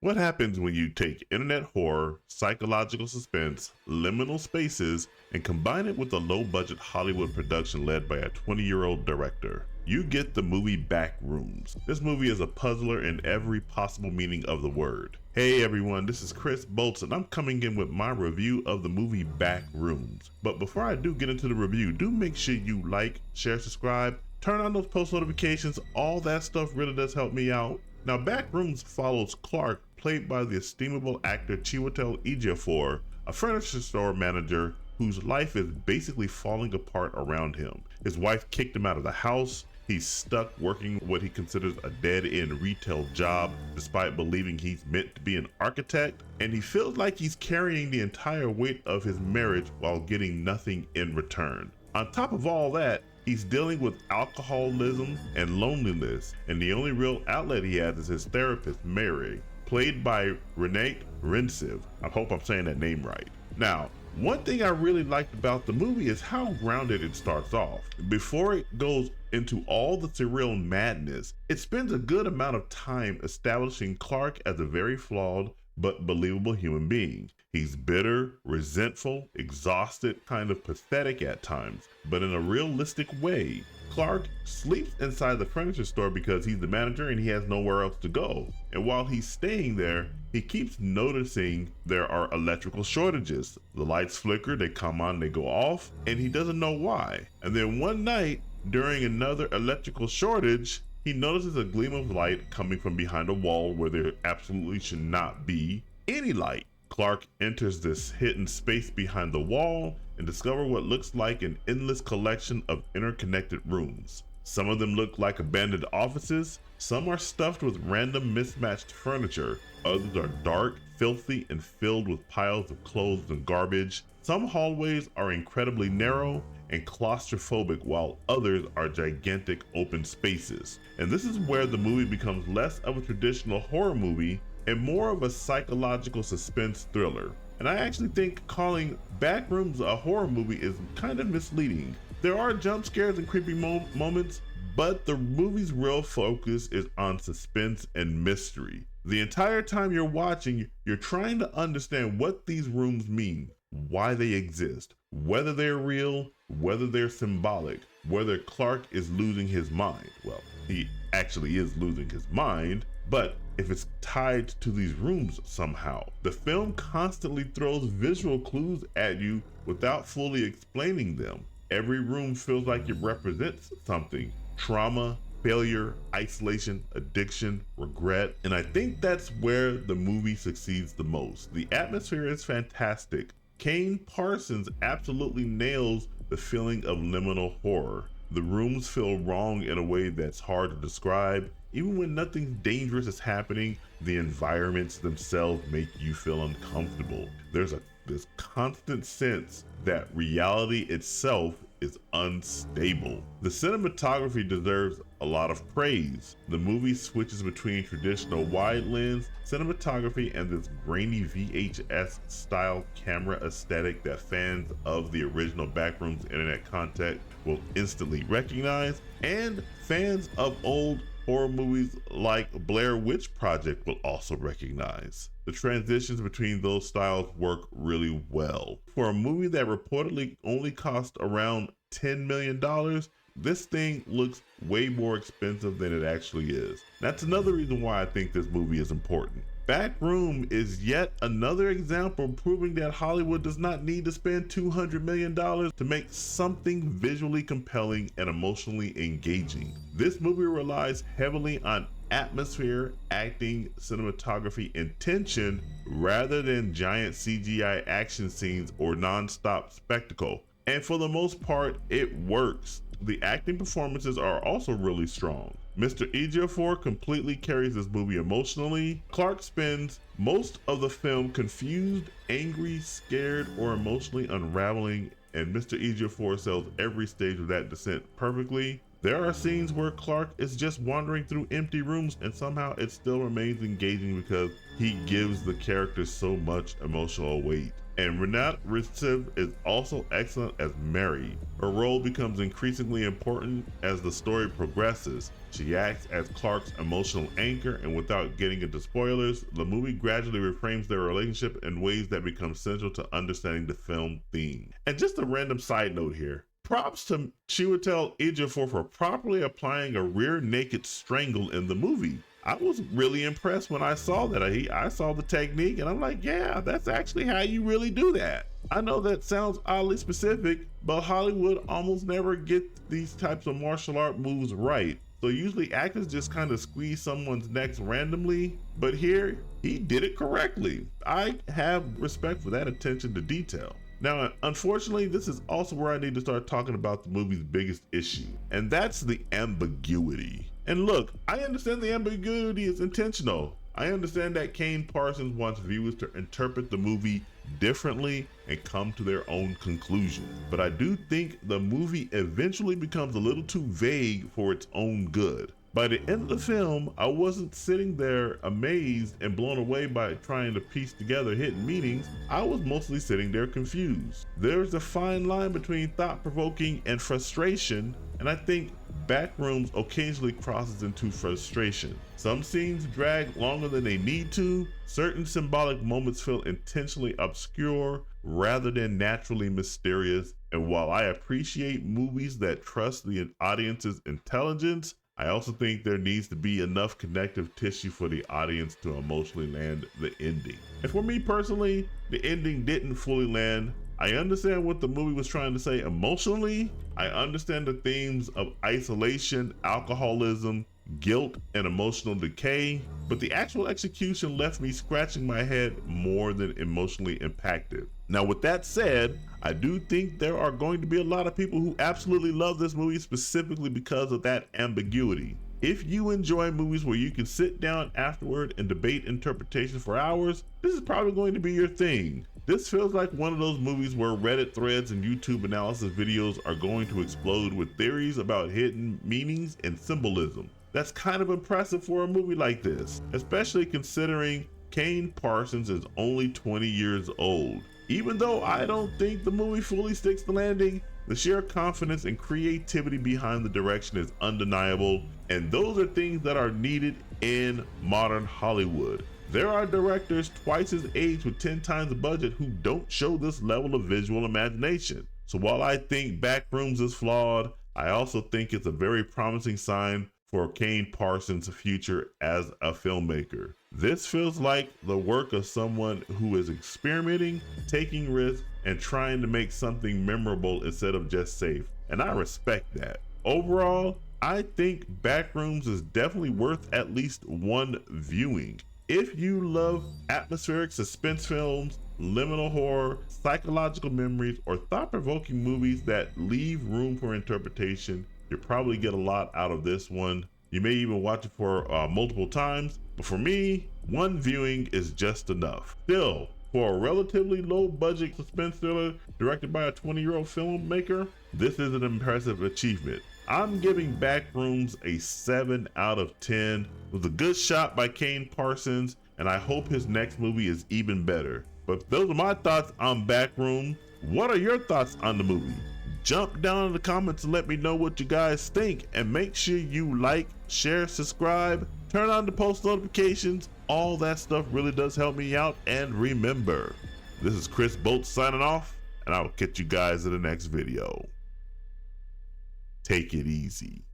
What happens when you take internet horror, psychological suspense, liminal spaces, and combine it with a low-budget Hollywood production led by a 20-year-old director? You get the movie Backrooms. This movie is a puzzler in every possible meaning of the word. Hey everyone, this is Chris Bolts and I'm coming in with my review of the movie Backrooms. But before I do get into the review, do make sure you like, share, subscribe, turn on those post notifications. All that stuff really does help me out. Now, Backrooms follows Clark, played by the estimable actor Chiwetel Ejiofor, a furniture store manager whose life is basically falling apart around him. His wife kicked him out of the house. He's stuck working what he considers a dead-end retail job despite believing he's meant to be an architect, and he feels like he's carrying the entire weight of his marriage while getting nothing in return. On top of all that, he's dealing with alcoholism and loneliness, and the only real outlet he has is his therapist, Mary, played by Renate Rensiv. I hope I'm saying that name right. Now, one thing I really liked about the movie is how grounded it starts off. Before it goes into all the surreal madness, it spends a good amount of time establishing Clark as a very flawed but believable human being. He's bitter, resentful, exhausted, kind of pathetic at times, but in a realistic way. Clark sleeps inside the furniture store because he's the manager and he has nowhere else to go. And while he's staying there, he keeps noticing there are electrical shortages. The lights flicker, they come on, they go off, and he doesn't know why. And then one night, during another electrical shortage, he notices a gleam of light coming from behind a wall where there absolutely should not be any light. Clark enters this hidden space behind the wall and discovers what looks like an endless collection of interconnected rooms. Some of them look like abandoned offices, some are stuffed with random mismatched furniture, others are dark, filthy, and filled with piles of clothes and garbage. Some hallways are incredibly narrow and claustrophobic, while others are gigantic open spaces. And this is where the movie becomes less of a traditional horror movie and more of a psychological suspense thriller. And I actually think calling Backrooms a horror movie is kind of misleading. There are jump scares and creepy moments, but the movie's real focus is on suspense and mystery. The entire time you're watching, you're trying to understand what these rooms mean, why they exist, whether they're real, whether they're symbolic, whether Clark is losing his mind. Well, he actually is losing his mind, but if it's tied to these rooms somehow. The film constantly throws visual clues at you without fully explaining them. Every room feels like it represents something: trauma, failure, isolation, addiction, regret. And I think that's where the movie succeeds the most. The atmosphere is fantastic. Kane Parsons absolutely nails the feeling of liminal horror. The rooms feel wrong in a way that's hard to describe. Even when nothing dangerous is happening, the environments themselves make you feel uncomfortable. There's this constant sense that reality itself is unstable. The cinematography deserves a lot of praise. The movie switches between traditional wide lens cinematography and this grainy VHS style camera aesthetic that fans of the original Backrooms internet content will instantly recognize, and fans of old horror movies like Blair Witch Project will also recognize. The transitions between those styles work really well. For a movie that reportedly only cost around $10 million, this thing looks way more expensive than it actually is. That's another reason why I think this movie is important. Backroom is yet another example proving that Hollywood does not need to spend $200 million to make something visually compelling and emotionally engaging. This movie relies heavily on atmosphere, acting, cinematography, and tension rather than giant CGI action scenes or non-stop spectacle. And for the most part, it works. The acting performances are also really strong. Mr. Ejiofor completely carries this movie emotionally. Clark spends most of the film confused, angry, scared, or emotionally unraveling, and Mr. Ejiofor sells every stage of that descent perfectly. There are scenes where Clark is just wandering through empty rooms and somehow it still remains engaging because he gives the character so much emotional weight. And Renate Reinsve is also excellent as Mary. Her role becomes increasingly important as the story progresses. She acts as Clark's emotional anchor, and without getting into spoilers, the movie gradually reframes their relationship in ways that become central to understanding the film theme. And just a random side note here. Props to Chiwetel Ejiofor for properly applying a rear naked strangle in the movie. I was really impressed when I saw that. I saw the technique and I'm like, yeah, that's actually how you really do that. I know that sounds oddly specific, but Hollywood almost never gets these types of martial art moves right. So usually actors just kind of squeeze someone's necks randomly, but here he did it correctly. I have respect for that attention to detail. Now, unfortunately, this is also where I need to start talking about the movie's biggest issue, and that's the ambiguity. And look, I understand the ambiguity is intentional. I understand that Kane Parsons wants viewers to interpret the movie differently and come to their own conclusion. But I do think the movie eventually becomes a little too vague for its own good. By the end of the film, I wasn't sitting there amazed and blown away by trying to piece together hidden meanings. I was mostly sitting there confused. There's a fine line between thought-provoking and frustration, and I think Backrooms occasionally crosses into frustration. Some scenes drag longer than they need to. Certain symbolic moments feel intentionally obscure rather than naturally mysterious. And while I appreciate movies that trust the audience's intelligence, I also think there needs to be enough connective tissue for the audience to emotionally land the ending. And for me personally, the ending didn't fully land. I understand what the movie was trying to say emotionally. I understand the themes of isolation, alcoholism, guilt, and emotional decay, but the actual execution left me scratching my head more than emotionally impacted. Now, with that said, I do think there are going to be a lot of people who absolutely love this movie specifically because of that ambiguity. If you enjoy movies where you can sit down afterward and debate interpretation for hours, this is probably going to be your thing. This feels like one of those movies where Reddit threads and YouTube analysis videos are going to explode with theories about hidden meanings and symbolism. That's kind of impressive for a movie like this, especially considering Kane Parsons is only 20 years old. Even though I don't think the movie fully sticks the landing, the sheer confidence and creativity behind the direction is undeniable, and those are things that are needed in modern Hollywood. There are directors twice his age with 10 times the budget who don't show this level of visual imagination. So while I think Backrooms is flawed, I also think it's a very promising sign for Kane Parsons' future as a filmmaker. This feels like the work of someone who is experimenting, taking risks, and trying to make something memorable instead of just safe. And I respect that. Overall, I think Backrooms is definitely worth at least one viewing. If you love atmospheric suspense films, liminal horror, psychological memories, or thought-provoking movies that leave room for interpretation, you'll probably get a lot out of this one. You may even watch it for multiple times, but for me, one viewing is just enough. Still, for a relatively low-budget suspense thriller directed by a 20-year-old filmmaker, this is an impressive achievement. I'm giving Backrooms a 7 out of 10. It was a good shot by Kane Parsons, and I hope his next movie is even better. But those are my thoughts on Backrooms. What are your thoughts on the movie? Jump down in the comments and let me know what you guys think, and make sure you like, share, subscribe, turn on the post notifications. All that stuff really does help me out. And remember, this is Chris Bolt signing off, and I'll catch you guys in the next video. Take it easy.